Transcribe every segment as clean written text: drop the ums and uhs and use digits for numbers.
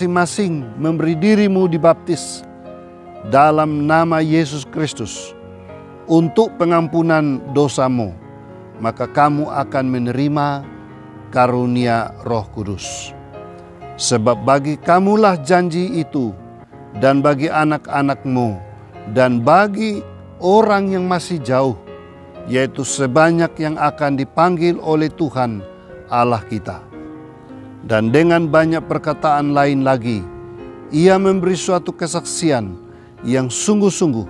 masing-masing memberi dirimu dibaptis dalam nama Yesus Kristus untuk pengampunan dosamu, maka kamu akan menerima karunia Roh Kudus. Sebab bagi kamulah janji itu, dan bagi anak-anakmu, dan bagi orang yang masih jauh, yaitu sebanyak yang akan dipanggil oleh Tuhan Allah kita. Dan dengan banyak perkataan lain lagi, ia memberi suatu kesaksian yang sungguh-sungguh,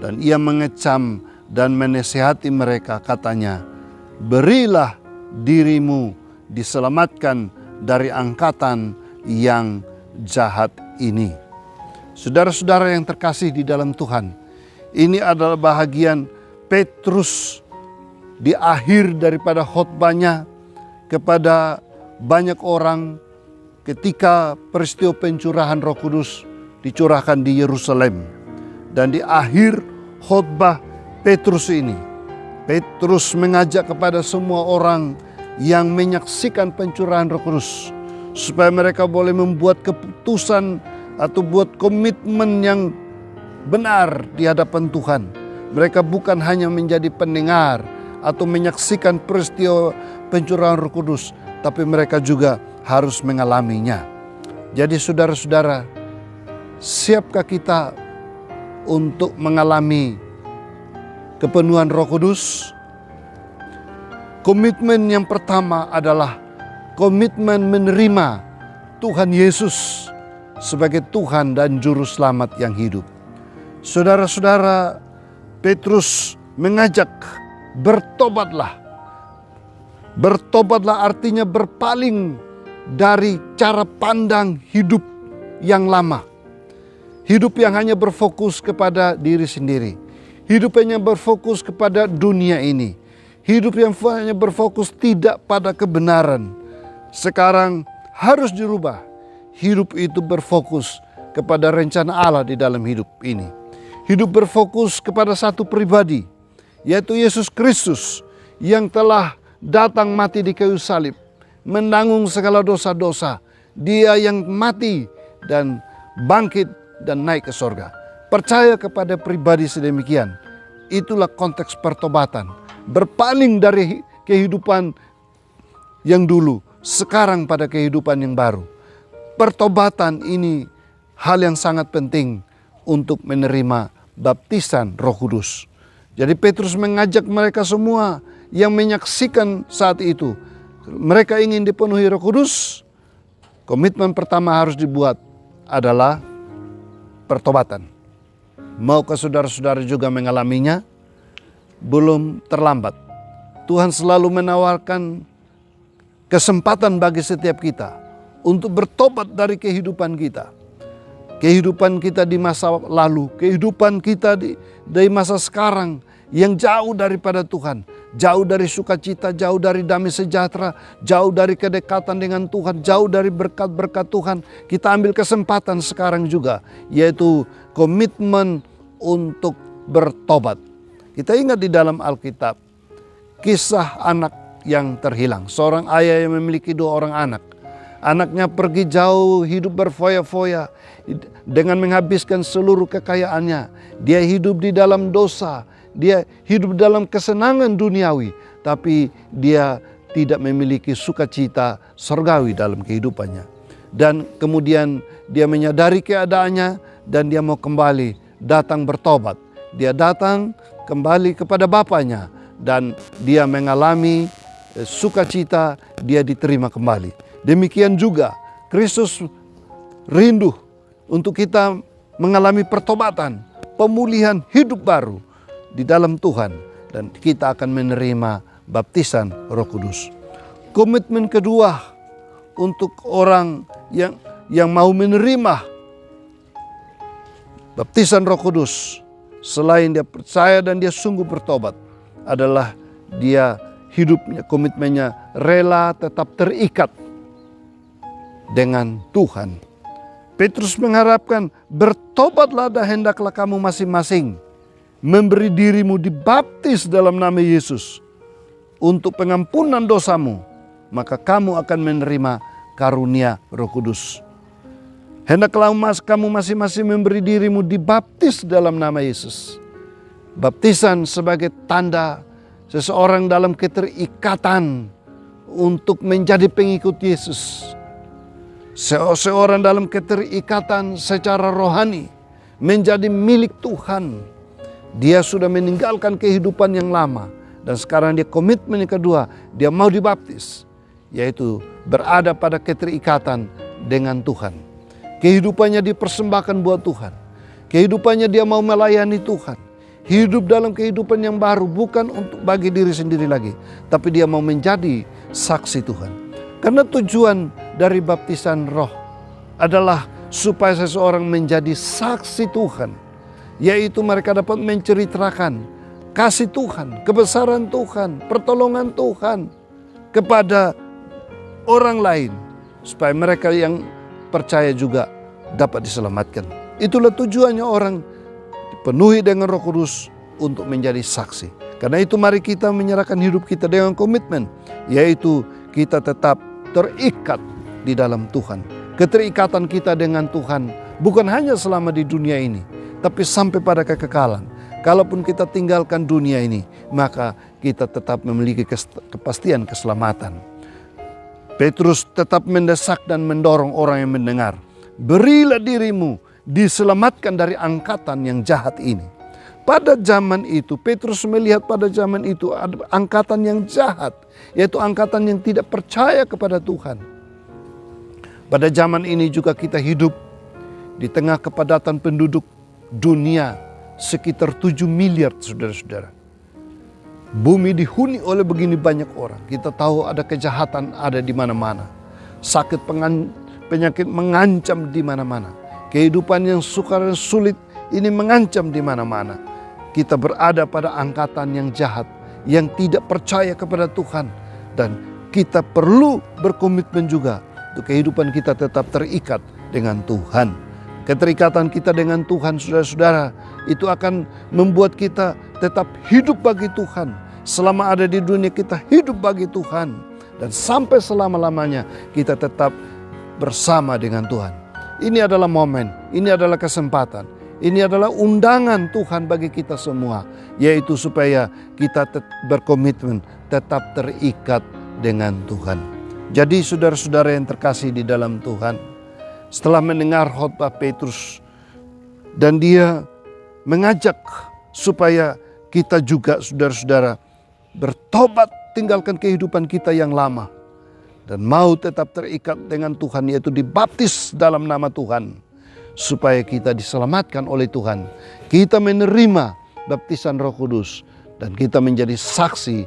dan ia mengecam dan menasihati mereka, katanya, berilah dirimu diselamatkan dari angkatan yang jahat ini. Saudara-saudara yang terkasih di dalam Tuhan, ini adalah bahagian Petrus di akhir daripada khotbahnya kepada banyak orang ketika peristiwa pencurahan Roh Kudus dicurahkan di Yerusalem. Dan di akhir khotbah Petrus ini, Petrus mengajak kepada semua orang yang menyaksikan pencurahan Roh Kudus supaya mereka boleh membuat keputusan atau buat komitmen yang benar di hadapan Tuhan. Mereka bukan hanya menjadi pendengar atau menyaksikan peristiwa pencurahan Roh Kudus, tapi mereka juga harus mengalaminya. Jadi saudara-saudara, siapkah kita untuk mengalami kepenuhan Roh Kudus? Komitmen yang pertama adalah komitmen menerima Tuhan Yesus sebagai Tuhan dan Juru Selamat yang hidup. Saudara-saudara, Petrus mengajak bertobatlah. Bertobatlah artinya berpaling dari cara pandang hidup yang lama. Hidup yang hanya berfokus kepada diri sendiri. Hidup yang berfokus kepada dunia ini. Hidup yang hanya berfokus tidak pada kebenaran. Sekarang harus dirubah. Hidup itu berfokus kepada rencana Allah di dalam hidup ini. Hidup berfokus kepada satu pribadi, yaitu Yesus Kristus yang telah datang mati di kayu salib, menanggung segala dosa-dosa. Dia yang mati dan bangkit dan naik ke sorga. Percaya kepada pribadi sedemikian. Itulah konteks pertobatan. Berpaling dari kehidupan yang dulu, sekarang pada kehidupan yang baru. Pertobatan ini hal yang sangat penting untuk menerima baptisan Roh Kudus. Jadi Petrus mengajak mereka semua yang menyaksikan saat itu. Mereka ingin dipenuhi Roh Kudus. Komitmen pertama harus dibuat adalah pertobatan. Maukah saudara-saudara juga mengalaminya? Belum terlambat. Tuhan selalu menawarkan kesempatan bagi setiap kita untuk bertobat dari kehidupan kita. Kehidupan kita di masa lalu, kehidupan kita di masa sekarang yang jauh daripada Tuhan. Jauh dari sukacita, jauh dari damai sejahtera, jauh dari kedekatan dengan Tuhan, jauh dari berkat-berkat Tuhan. Kita ambil kesempatan sekarang juga, yaitu komitmen untuk bertobat. Kita ingat di dalam Alkitab, kisah anak yang terhilang. Seorang ayah yang memiliki 2 orang anak. Anaknya pergi jauh, hidup berfoya-foya dengan menghabiskan seluruh kekayaannya. Dia hidup di dalam dosa, dia hidup dalam kesenangan duniawi, tapi dia tidak memiliki sukacita surgawi dalam kehidupannya. Dan kemudian dia menyadari keadaannya dan dia mau kembali datang bertobat. Dia datang kembali kepada bapaknya dan dia mengalami sukacita, dia diterima kembali. Demikian juga Kristus rindu untuk kita mengalami pertobatan, pemulihan hidup baru di dalam Tuhan, dan kita akan menerima baptisan Roh Kudus. Komitmen kedua untuk orang yang mau menerima baptisan Roh Kudus, selain dia percaya dan dia sungguh bertobat, adalah dia hidupnya, komitmennya rela tetap terikat dengan Tuhan. Petrus mengharapkan, bertobatlah dan hendaklah kamu masing-masing memberi dirimu dibaptis dalam nama Yesus untuk pengampunan dosamu, maka kamu akan menerima karunia Roh Kudus. Hendaklah kamu masing-masing memberi dirimu dibaptis dalam nama Yesus. Baptisan sebagai tanda seseorang dalam keterikatan untuk menjadi pengikut Yesus. Seorang dalam keterikatan secara rohani menjadi milik Tuhan. Dia sudah meninggalkan kehidupan yang lama dan sekarang dia komitmen yang kedua, dia mau dibaptis, yaitu berada pada keterikatan dengan Tuhan. Kehidupannya dipersembahkan buat Tuhan. Kehidupannya dia mau melayani Tuhan. Hidup dalam kehidupan yang baru bukan untuk bagi diri sendiri lagi, tapi dia mau menjadi saksi Tuhan. Karena tujuan dari baptisan roh adalah supaya seseorang menjadi saksi Tuhan, yaitu mereka dapat menceritakan kasih Tuhan, kebesaran Tuhan, pertolongan Tuhan kepada orang lain, supaya mereka yang percaya juga dapat diselamatkan. Itulah tujuannya orang dipenuhi dengan Roh Kudus untuk menjadi saksi. Karena itu mari kita menyerahkan hidup kita dengan komitmen, yaitu kita tetap terikat di dalam Tuhan. Keterikatan kita dengan Tuhan bukan hanya selama di dunia ini, tapi sampai pada kekekalan. Kalaupun kita tinggalkan dunia ini, maka kita tetap memiliki kepastian keselamatan. Petrus tetap mendesak dan mendorong orang yang mendengar. Berilah dirimu diselamatkan dari angkatan yang jahat ini. Pada zaman itu, Petrus melihat pada zaman itu ada angkatan yang jahat, yaitu angkatan yang tidak percaya kepada Tuhan. Pada zaman ini juga kita hidup di tengah kepadatan penduduk dunia sekitar 7 miliar, saudara-saudara. Bumi dihuni oleh begini banyak orang. Kita tahu ada kejahatan ada di mana-mana. Sakit penyakit mengancam di mana-mana. Kehidupan yang sukar dan sulit ini mengancam di mana-mana. Kita berada pada angkatan yang jahat, yang tidak percaya kepada Tuhan. Dan kita perlu berkomitmen juga untuk kehidupan kita tetap terikat dengan Tuhan. Keterikatan kita dengan Tuhan, saudara-saudara, itu akan membuat kita tetap hidup bagi Tuhan. Selama ada di dunia kita hidup bagi Tuhan. Dan sampai selama-lamanya kita tetap bersama dengan Tuhan. Ini adalah momen, ini adalah kesempatan. Ini adalah undangan Tuhan bagi kita semua. Yaitu supaya kita berkomitmen tetap terikat dengan Tuhan. Jadi saudara-saudara yang terkasih di dalam Tuhan, setelah mendengar khotbah Petrus dan dia mengajak supaya kita juga saudara-saudara bertobat, tinggalkan kehidupan kita yang lama dan mau tetap terikat dengan Tuhan, yaitu dibaptis dalam nama Tuhan supaya kita diselamatkan oleh Tuhan. Kita menerima baptisan Roh Kudus dan kita menjadi saksi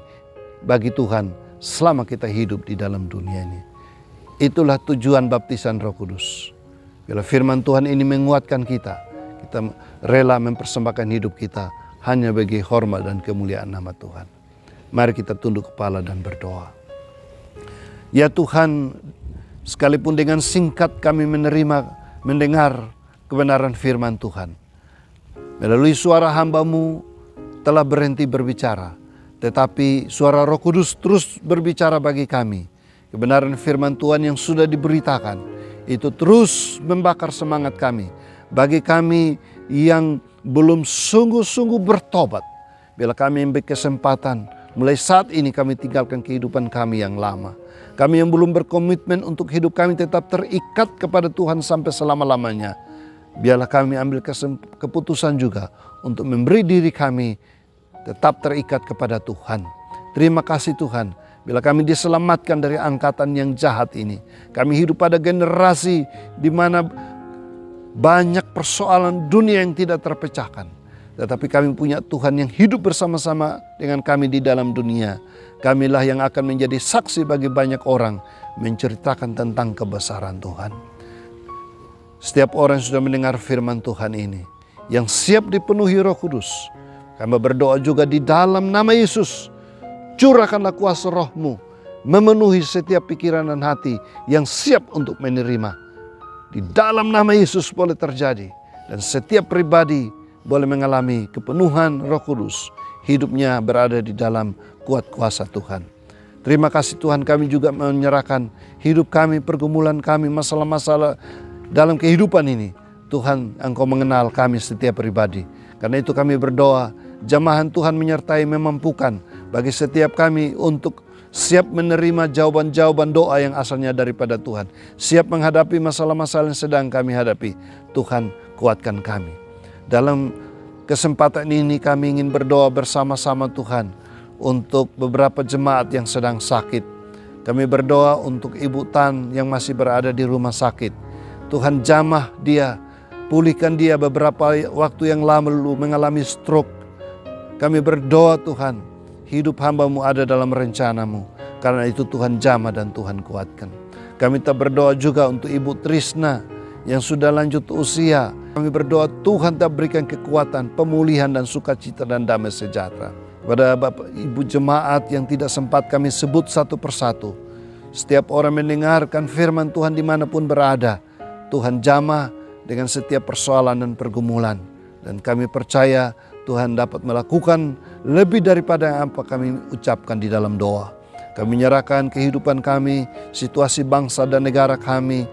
bagi Tuhan selama kita hidup di dalam dunia ini. Itulah tujuan baptisan Roh Kudus. Bila firman Tuhan ini menguatkan kita, kita rela mempersembahkan hidup kita hanya bagi hormat dan kemuliaan nama Tuhan. Mari kita tunduk kepala dan berdoa. Ya Tuhan, sekalipun dengan singkat kami mendengar kebenaran firman Tuhan. Melalui suara hamba-Mu telah berhenti berbicara, tetapi suara Roh Kudus terus berbicara bagi kami. Kebenaran firman Tuhan yang sudah diberitakan itu terus membakar semangat kami. Bagi kami yang belum sungguh-sungguh bertobat, bila kami ambil kesempatan, mulai saat ini kami tinggalkan kehidupan kami yang lama. Kami yang belum berkomitmen untuk hidup kami tetap terikat kepada Tuhan sampai selama-lamanya. Biarlah kami ambil keputusan juga untuk memberi diri kami tetap terikat kepada Tuhan. Terima kasih Tuhan. Bila kami diselamatkan dari angkatan yang jahat ini. Kami hidup pada generasi di mana banyak persoalan dunia yang tidak terpecahkan. Tetapi kami punya Tuhan yang hidup bersama-sama dengan kami di dalam dunia. Kamilah yang akan menjadi saksi bagi banyak orang menceritakan tentang kebesaran Tuhan. Setiap orang yang sudah mendengar firman Tuhan ini, yang siap dipenuhi Roh Kudus, kami berdoa juga di dalam nama Yesus. Curahkanlah kuasa Roh-Mu, memenuhi setiap pikiran dan hati yang siap untuk menerima. Di dalam nama Yesus boleh terjadi. Dan setiap pribadi boleh mengalami kepenuhan Roh Kudus. Hidupnya berada di dalam kuat kuasa Tuhan. Terima kasih Tuhan, kami juga menyerahkan hidup kami, pergumulan kami, masalah-masalah dalam kehidupan ini. Tuhan, Engkau mengenal kami setiap pribadi. Karena itu kami berdoa, jamahan Tuhan menyertai memampukan bagi setiap kami untuk siap menerima jawaban-jawaban doa yang asalnya daripada Tuhan. Siap menghadapi masalah-masalah yang sedang kami hadapi. Tuhan, kuatkan kami. Dalam kesempatan ini kami ingin berdoa bersama-sama Tuhan untuk beberapa jemaat yang sedang sakit. Kami berdoa untuk Ibu Tan yang masih berada di rumah sakit. Tuhan, jamah dia, pulihkan dia, beberapa waktu yang lalu mengalami stroke. Kami berdoa Tuhan, hidup hamba-Mu ada dalam rencana-Mu. Karena itu Tuhan jamah dan Tuhan kuatkan. Kami tak berdoa juga untuk Ibu Trisna yang sudah lanjut usia. Kami berdoa Tuhan tak berikan kekuatan, pemulihan dan sukacita dan damai sejahtera. Pada Bapak Ibu jemaat yang tidak sempat kami sebut satu persatu. Setiap orang mendengarkan firman Tuhan dimanapun berada. Tuhan jamah dengan setiap persoalan dan pergumulan. Dan kami percaya Tuhan dapat melakukan lebih daripada yang apa kami ucapkan di dalam doa. Kami menyerahkan kehidupan kami, situasi bangsa dan negara kami,